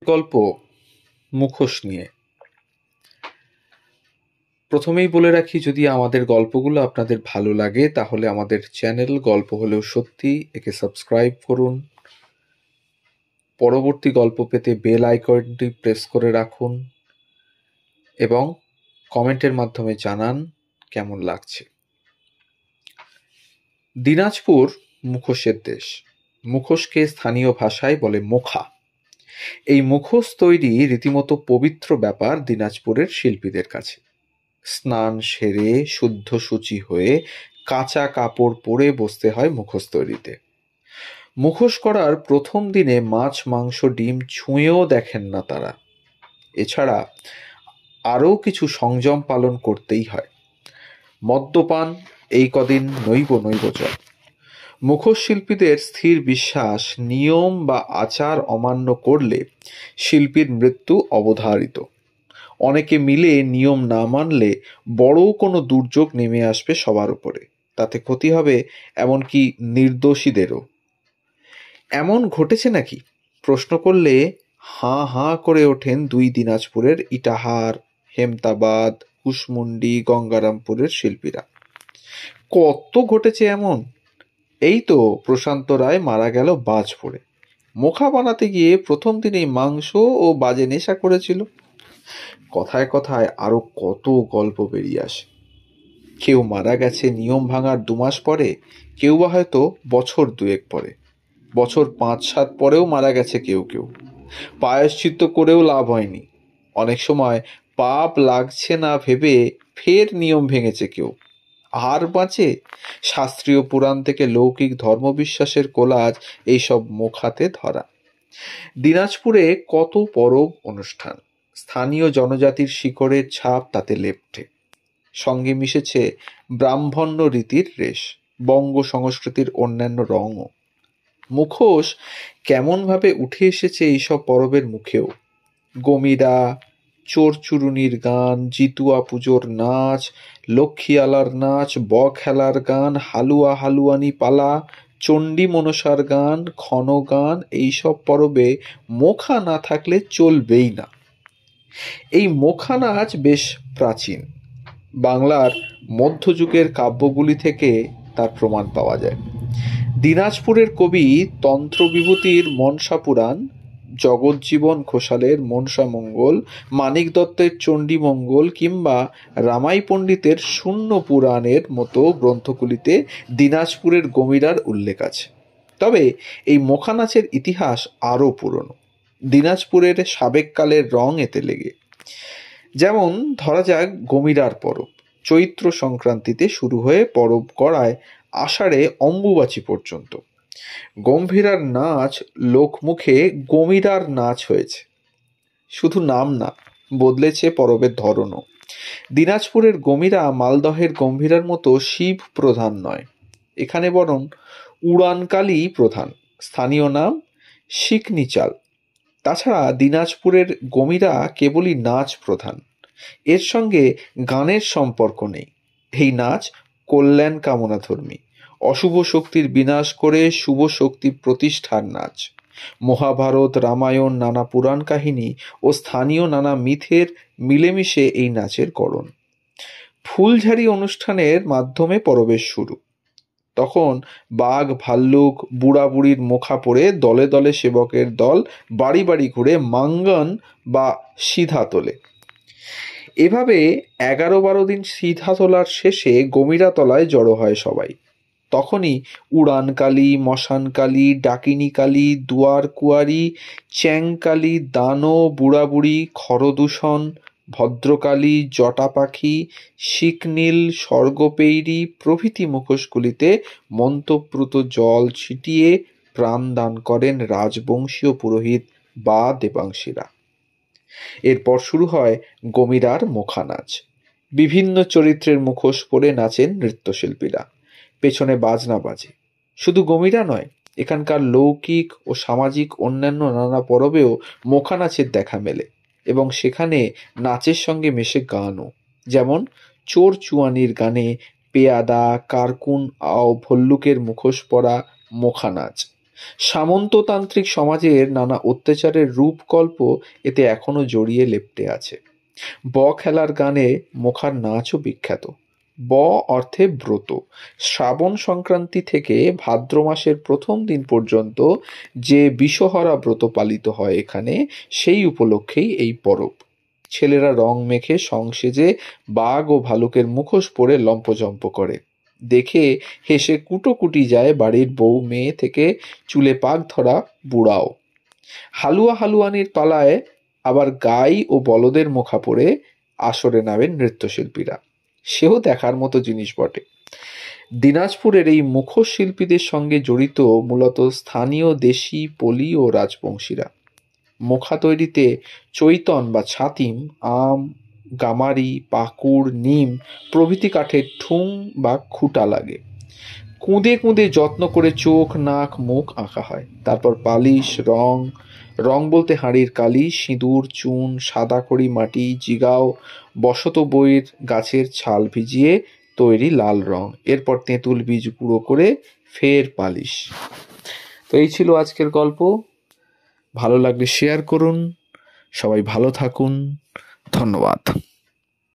গল্প মুখোশ নিয়ে। প্রথমেই বলে রাখি, যদি আমাদের গল্পগুলো আপনাদের ভালো লাগে তাহলে আমাদের চ্যানেল গল্প হলেও সত্যি একে সাবস্ক্রাইব করুন। পরবর্তী গল্প পেতে বেল আইকনটি প্রেস করে রাখুন এবং কমেন্টের মাধ্যমে জানান কেমন লাগছে। দিনাজপুর মুখোশের দেশ। মুখোশকে স্থানীয় ভাষায় বলে মোখা। এই মুখোশ তৈরি রীতিমতো পবিত্র ব্যাপার দিনাজপুরের শিল্পীদের কাছে। স্নান সেরে শুদ্ধ শুচি হয়ে কাঁচা কাপড় পরে বসতে হয় মুখোশ তৈরিতে। মুখোশ করার প্রথম দিনে মাছ মাংস ডিম ছুঁয়েও দেখেন না তারা। এছাড়া আরও কিছু সংযম পালন করতেই হয়। মদ্যপান এই কদিন নৈব চল। মুখোশ শিল্পীদের স্থির বিশ্বাস, নিয়ম বা আচার অমান্য করলে শিল্পীর মৃত্যু অবধারিত। অনেকে মিলে নিয়ম না মানলে বড় কোনো দুর্যোগ নেমে আসবে সবার উপরে, তাতে ক্ষতি হবে এমনকি নির্দোষীদেরও। এমন ঘটেছে নাকি প্রশ্ন করলে হাঁ হাঁ করে ওঠেন দুই দিনাজপুরের ইটাহার, হেমতাবাদ, কুশমুন্ডি, গঙ্গারামপুরের শিল্পীরা। কত ঘটেছে এমন। এই তো প্রশান্ত রায় মারা গেল বাজ পড়ে। মোখা বানাতে গিয়ে প্রথম দিনেই মাংস ও বাজে নেশা করেছিল। কথায় কথায় আরো কত গল্প বেরিয়ে আসে। কেউ মারা গেছে নিয়ম ভাঙার 2 মাস পরে, কেউ বা হয়তো বছর 2 পরে, বছর 5-7 পরেও মারা গেছে কেউ কেউ। প্রায়শ্চিত্ত করেও লাভ হয়নি। অনেক সময় পাপ লাগছে না ভেবে ফের নিয়ম ভেঙেছে কেউ। আর বাঁচে শাস্ত্রীয় পুরাণ থেকে লৌকিক ধর্মবিশ্বাসের কোলাজ এইসব মোখাতে ধরা। দিনাজপুরে কত পরব অনুষ্ঠান, স্থানীয় জনজাতির শিকড়ের ছাপ তাতে লেপ্টে। সঙ্গে মিশেছে ব্রাহ্মণ্য রীতির রেশ, বঙ্গ সংস্কৃতির অন্যান্য রঙও। মুখোশ কেমনভাবে উঠে এসেছে এইসব পরবের মুখেও। গমিরা, চোর চুরুনির গান, জিতুয়া পুজোর নাচ, লক্ষ্মী আলার নাচ, খেলার গান, হালুয়া হালুয়ানি পালা, চণ্ডী মনসার গান, ক্ষণ গান, এইসব পরবে মোখা না থাকলে চলবেই না। এই মোখা নাচ বেশ প্রাচীন। বাংলার মধ্যযুগের কাব্যগুলি থেকে তার প্রমাণ পাওয়া যায়। দিনাজপুরের কবি তন্ত্রবিভূতির মনসা পুরাণ, জগজ্জীবন ঘোষালের মনসা মঙ্গল, মানিক দত্তের চণ্ডী মঙ্গল কিংবা রামাই পণ্ডিতের শূন্য পুরাণের মতো গ্রন্থগুলিতে দিনাজপুরের গমিরার উল্লেখ আছে। তবে এই মোখা নাচের ইতিহাস আরও পুরনো। দিনাজপুরের সাবেককালের রং এতে লেগে। যেমন ধরা যাক গমিরার পরব চৈত্র সংক্রান্তিতে শুরু হয়ে পরব গড়ায় আষাঢ়ে অম্বুবাচী পর্যন্ত। গম্ভীরার নাচ লোকমুখে গমিরার নাচ হয়েছে। শুধু নাম না, বদলেছে পরবের ধরনও। দিনাজপুরের গমিরা মালদহের গম্ভীরার মতো শিব প্রধান নয়, এখানে বরং উড়ানকালী প্রধান। স্থানীয় নাম শিকনি চাল। তাছাড়া দিনাজপুরের গমিরা কেবলই নাচ প্রধান, এর সঙ্গে গানের সম্পর্ক নেই। এই নাচ কল্যাণ কামনাধর্মী, অশুভ শক্তির বিনাশ করে শুভ শক্তি প্রতিষ্ঠার নাচ। মহাভারত, রামায়ণ, নানা পুরাণ কাহিনী ও স্থানীয় নানা মিথের মিলেমিশে এই নাচের গড়ন। ফুলঝাড়ি অনুষ্ঠানের মাধ্যমে পরবেশ শুরু। তখন বাঘ ভাল্লুক বুড়া বুড়ির মুখা পরে দলে দলে সেবকের দল বাড়ি বাড়ি ঘুরে মাঙ্গন বা সিধা তোলে। এভাবে 11-12 দিন সিধা তোলার শেষে গমিরা তলায় জড়ো হয় সবাই। তখনই উড়ানকালী, মশানকালী, ডাকিনী কালী, দুয়ার কুয়ারি, চ্যাংকালী, দানো, বুড়াবুড়ি, খরদূষণ, ভদ্রকালী, জটা পাখি, শিকনীল, স্বর্গপেইরি প্রভৃতি মুখোশগুলিতে মন্ত্রপ্রুত জল ছিটিয়ে প্রাণ দান করেন রাজবংশীয় পুরোহিত বা দেবাংশীরা। এরপর শুরু হয় গমিরার মোখা নাচ। বিভিন্ন চরিত্রের মুখোশ পরে নাচেন নৃত্যশিল্পীরা, পেছনে বাজনা বাজে। শুধু গমিরা নয়, এখানকার লৌকিক ও সামাজিক অন্যান্য নানা পরবেও মোখা নাচের দেখা মেলে এবং সেখানে নাচের সঙ্গে মেশে গানও। যেমন চোর চুয়ানির গানে পেয়াদা, কারকুন ও ভল্লুকের মুখোশ পরা মোখা নাচ, সামন্ততান্ত্রিক সমাজের নানা অত্যাচারের রূপকল্প এতে এখনো জড়িয়ে লেপ্টে আছে। ব খেলার গানে মোখার নাচও বিখ্যাত। ব অর্থে ব্রত। শ্রাবণ সংক্রান্তি থেকে ভাদ্র মাসের প্রথম দিন পর্যন্ত যে বিষহরা ব্রত পালিত হয় এখানে, সেই উপলক্ষেই এই পরব। ছেলেরা রং মেখে সেজে বাঘ ও ভালুকের মুখোশ পরে লম্পজম্প করে। দেখে হেসে কুটোকুটি যায় বাড়ির বউ, মেয়ে থেকে চুলে পাক ধরা বুড়াও। হালুয়া হালুয়ানির পালায় আবার গাই ও বলদের মুখা পরে আসরে নামেন নৃত্যশিল্পীরা। সেও দেখার মতো জিনিস বটে। দিনাজপুরের এই মুখোশ শিল্পীদের সঙ্গে জড়িত মূলত স্থানীয় দেশি, পলি ও রাজবংশীরা। মুখা তৈরিতে চৈতন বা ছাতিম, আম, গামারি, পাকুড়, নিম প্রভৃতি কাঠের ঠুং বা খুঁটা লাগে। কুঁদে কুঁদে যত্ন করে চোখ, নাক, মুখ আঁকা হয়। তারপর পালিশ, রং বলতে হাঁড়ির কালি, সিঁদুর, চুন, সাদা খড়ি, মাটি, জিগাও, বসত বইয়ের গাছের ছাল ভিজিয়ে তৈরি লাল রং। এরপর তেঁতুল বীজ গুঁড়ো করে ফের পালিশ। তো এই ছিল আজকের গল্প। ভালো লাগলে শেয়ার করুন। সবাই ভালো থাকুন। ধন্যবাদ।